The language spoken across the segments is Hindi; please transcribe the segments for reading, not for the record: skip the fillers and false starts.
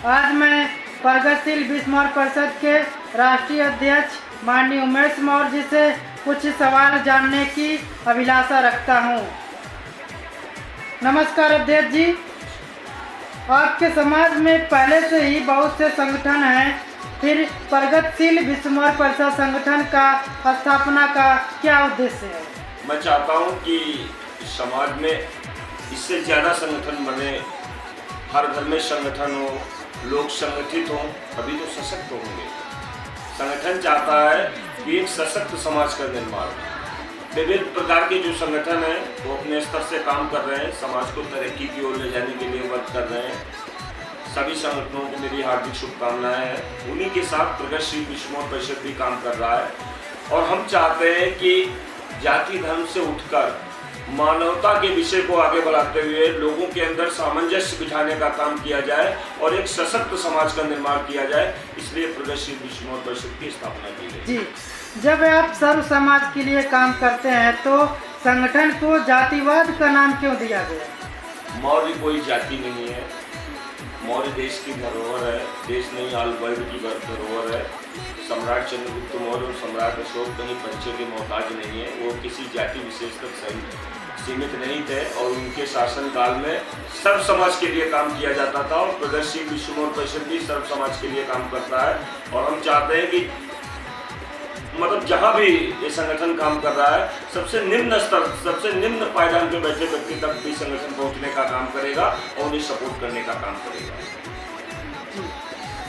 आज मैं प्रगतिशील विश्व परिषद के राष्ट्रीय अध्यक्ष माननीय उमेश मौर्य जी से कुछ सवाल जानने की अभिलाषा रखता हूं। नमस्कार अध्यक्ष जी, आपके समाज में पहले से ही बहुत से संगठन हैं, फिर प्रगतिशील विश्व परिषद संगठन का स्थापना का क्या उद्देश्य है? मैं चाहता हूं कि समाज में इससे ज़्यादा संगठन बने, हर घर में संगठन हो, लोग संगठित हों, तभी तो सशक्त होंगे। संगठन चाहता है कि एक सशक्त समाज का निर्माण हो। विभिन्न प्रकार के जो संगठन हैं वो अपने स्तर से काम कर रहे हैं, समाज को तरक्की की ओर ले जाने के लिए वर्क कर रहे हैं। सभी संगठनों को मेरी हार्दिक शुभकामनाएं हैं। उन्हीं के साथ प्रगतिशील विश्व परिषद भी काम कर रहा है और हम चाहते हैं कि जाति धर्म से उठकर मानवता के विषय को आगे बढ़ाते हुए लोगों के अंदर सामंजस्य बिठाने का काम किया जाए और एक सशक्त समाज का निर्माण किया जाए। इसलिए प्रगतिशील विश्व परिषद की स्थापना की गई। जी, जब आप सर्व समाज के लिए काम करते हैं तो संगठन को जातिवाद का नाम क्यों दिया गया? मौर्य कोई जाति नहीं है। मौर्य देश की धरोहर है, देश नहीं ऑल वर्ल्ड की धरोहर है। सम्राट चंद्रगुप्त मौर्य और सम्राट अशोक कहीं परिचय के मोहताज नहीं है। वो किसी जाति विशेष तक सीमित नहीं थे और उनके शासनकाल में सर्व समाज के लिए काम किया जाता था और प्रगतिशील विश्व परिषद भी सर्व समाज के लिए काम करता है। और हम चाहते हैं कि मतलब जहाँ भी ये संगठन काम कर रहा है, सबसे निम्न स्तर, सबसे निम्न पायदान पे बैठे व्यक्ति तक भी संगठन पहुँचने का काम करेगा और उन्हें सपोर्ट करने का काम करेगा।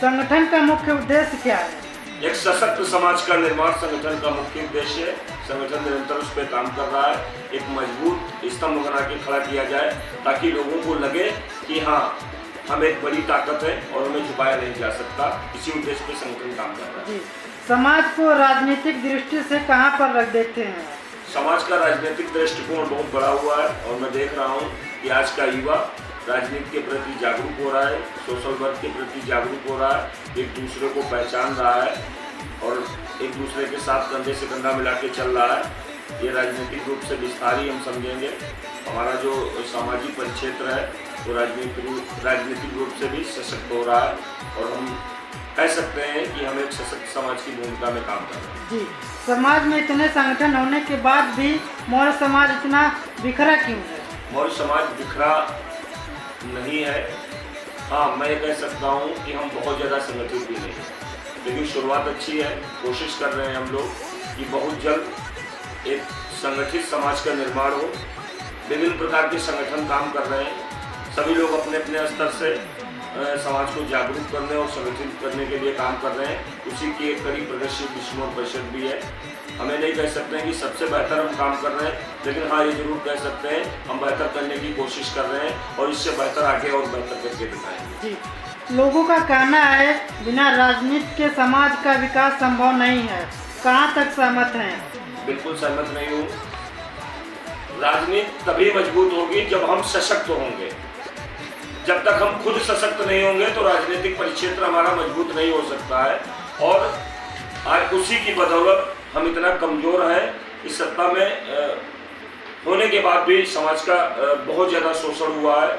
संगठन का मुख्य उद्देश्य क्या है? एक सशक्त समाज का निर्माण संगठन का मुख्य उद्देश्य है। संगठन निरंतर उस पर काम कर रहा है। एक मजबूत स्तंभ बना के खड़ा किया जाए ताकि लोगों को लगे कि हाँ, हम एक बड़ी ताकत है और हमें छुपाया नहीं जा सकता। इसी उद्देश्य पे संगठन काम कर रहा है। समाज को राजनीतिक दृष्टि से कहाँ पर रख देते हैं? समाज का राजनीतिक दृष्टिकोण बहुत बड़ा हुआ है और मैं देख रहा हूँ कि आज का युवा राजनीति के प्रति जागरूक हो रहा है, सोशल वर्क के प्रति जागरूक हो रहा है, एक दूसरे को पहचान रहा है और एक दूसरे के साथ कंधे से कंधा मिला के चल रहा है। ये राजनीतिक रूप से विस्तार ही हम समझेंगे। हमारा जो सामाजिक परिक्षेत्र है वो राजनीतिक रूप से भी सशक्त हो रहा है और हम कह सकते हैं कि हम एक सशक्त समाज की भूमिका में काम कर रहे हैं। जी, समाज में इतने संगठन होने के बाद भी मौर्य समाज इतना बिखरा क्यों है? मौर्य समाज बिखरा नहीं है। हाँ, मैं कह सकता हूँ कि हम बहुत ज़्यादा संगठित भी नहीं हैं, लेकिन शुरुआत अच्छी है। कोशिश कर रहे हैं हम लोग कि बहुत जल्द एक संगठित समाज का निर्माण हो। विभिन्न प्रकार के संगठन काम कर रहे हैं। सभी लोग अपने अपने स्तर से समाज को जागरूक करने और संगठित करने के लिए काम कर रहे हैं। उसी की एक कड़ी प्रगतिशील विश्व परिषद भी है। हमें नहीं कह सकते हैं कि सबसे बेहतर हम काम कर रहे हैं, लेकिन हाँ, ये जरूर कह सकते हैं हम बेहतर करने की कोशिश कर रहे हैं और इससे बेहतर आगे और बेहतर करके दिखाएंगे। जी, लोगों का कहना है बिना राजनीति के समाज का विकास संभव नहीं है। कहाँ तक सहमत हैं? बिल्कुल सहमत नहीं हूँ। राजनीति तभी मजबूत होगी जब हम सशक्त होंगे। जब तक हम खुद सशक्त नहीं होंगे तो राजनीतिक परिक्षेत्र हमारा मजबूत नहीं हो सकता है और आज उसी की बदौलत हम इतना कमज़ोर हैं। इस सत्ता में होने के बाद भी समाज का बहुत ज़्यादा शोषण हुआ है।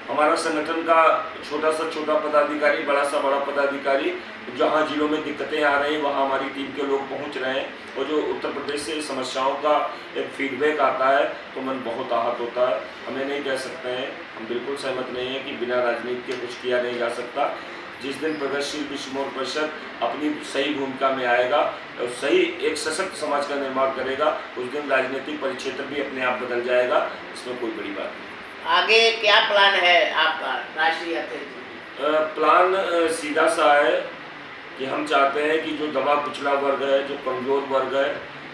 हमारा संगठन का छोटा सा छोटा पदाधिकारी, बड़ा सा बड़ा पदाधिकारी, जहाँ जिलों में दिक्कतें आ रही हैं वहाँ हमारी टीम के लोग पहुँच रहे हैं और जो उत्तर प्रदेश से समस्याओं का एक फीडबैक आता है तो मन बहुत आहत होता है। हमें नहीं कह सकते हैं, हम बिल्कुल सहमत नहीं हैं कि बिना राजनीति के कुछ किया नहीं जा सकता। जिस दिन प्रगतिशील विश्व परिषद अपनी सही भूमिका में आएगा और सही एक सशक्त समाज का निर्माण करेगा, उस दिन राजनीतिक परिक्षेत्र भी अपने आप बदल जाएगा। इसमें कोई बड़ी बात नहीं। आगे क्या प्लान है आपका राष्ट्रीय अध्यक्ष? प्लान सीधा सा है कि हम चाहते हैं कि जो दबा कुचला वर्ग है, जो कमज़ोर वर्ग है,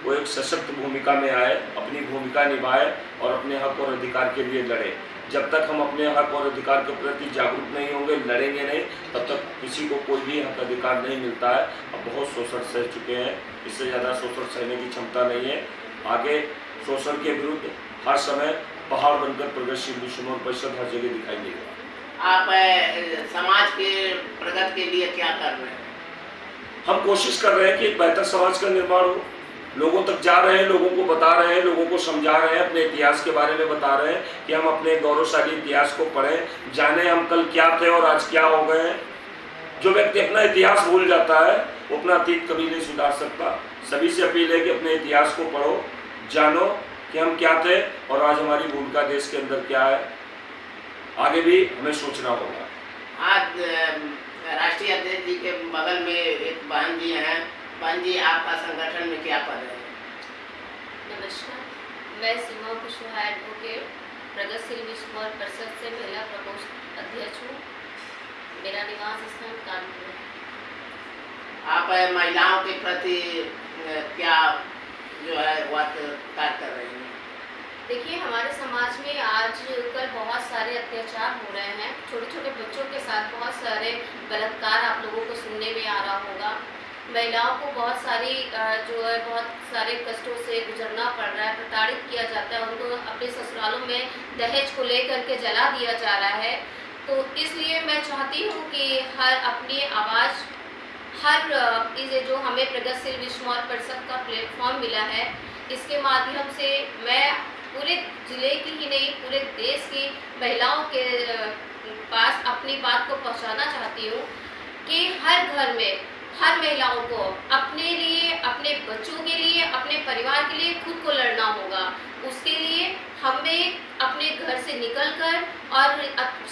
वो एक सशक्त भूमिका में आए, अपनी भूमिका निभाए और अपने हक और अधिकार के लिए लड़े। जब तक हम अपने हक और अधिकार के प्रति जागरूक नहीं होंगे, लड़ेंगे नहीं, तब तक किसी को कोई भी हक अधिकार नहीं मिलता है। अब बहुत शोषण सह चुके हैं, इससे ज़्यादा शोषण सहने की क्षमता नहीं है। आगे शोषण के विरुद्ध हर समय पहाड़ बनकर प्रगतिशील विश्व परिषद हर जगह दिखाई देगा। आप समाज के प्रगति के लिए क्या कर रहे हैं? हम कोशिश कर रहे हैं कि एक बेहतर समाज का निर्माण हो। लोगों तक जा रहे हैं, लोगों को बता रहे हैं, लोगों को समझा रहे हैं, अपने इतिहास के बारे में बता रहे हैं कि हम अपने गौरवशाली इतिहास को पढ़ें, जाने हम कल क्या थे और आज क्या हो गए हैं। जो व्यक्ति अपना इतिहास भूल जाता है वो अपना अतीत कभी नहीं सुधार सकता। सभी से अपील है कि अपने इतिहास को पढ़ो, जानो कि हम क्या थे और आज हमारी भूमिका देश के अंदर क्या है। आगे भी हमें सोचना होगा। आज राष्ट्रीय अध्यक्ष जी के बगल में एक बहन जी हैं। बहन जी, आपका संगठन में क्या पद है? नमस्कार, मैं सीमा कुशवाहा एडवोकेट प्रगतिशील विश्व मॉल परिषद से महिला प्रकोष्ठ अध्यक्ष हूँ। मेरा निवास स्थान कानपुर है। आप महिलाओं के प्रति क्या जो है वह कार्य कर रही हैं? देखिए, हमारे समाज में आजकल बहुत सारे अत्याचार हो रहे हैं। छोटे छोटे बच्चों के साथ बहुत सारे बलात्कार आप लोगों को सुनने में आ रहा होगा। महिलाओं को बहुत सारी जो है बहुत सारे कष्टों से गुजरना पड़ रहा है, प्रताड़ित किया जाता है, उनको अपने ससुरालों में दहेज को लेकर के जला दिया जा रहा है। तो इसलिए मैं चाहती हूँ कि हर अपनी आवाज़, हर इसे जो हमें प्रगतिशील विश्व मॉल परिषद का प्लेटफॉर्म मिला है, इसके माध्यम से मैं पूरे जिले की ही नहीं पूरे देश की महिलाओं के पास अपनी बात को पहुंचाना चाहती हूँ कि हर घर में हर महिलाओं को अपने लिए, अपने बच्चों के लिए, अपने परिवार के लिए खुद को लड़ना होगा। उसके लिए हमें अपने घर से निकलकर और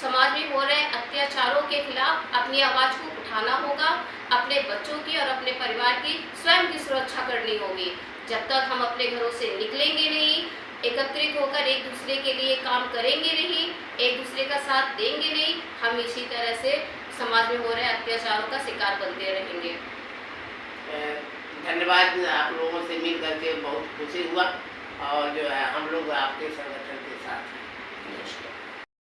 समाज में हो रहे अत्याचारों के खिलाफ अपनी आवाज़ को उठाना होगा। अपने बच्चों की और अपने परिवार की स्वयं की सुरक्षा करनी होगी। जब तक हम अपने घरों से निकलेंगे नहीं, एकत्रित होकर एक दूसरे के लिए काम करेंगे नहीं, एक दूसरे का साथ देंगे नहीं, हम इसी तरह से समाज में हो रहे अत्याचारों का शिकार बनते रहेंगे। धन्यवाद। आप लोगों से मिल करके बहुत खुशी हुआ और जो है हम लोग आपके संगठन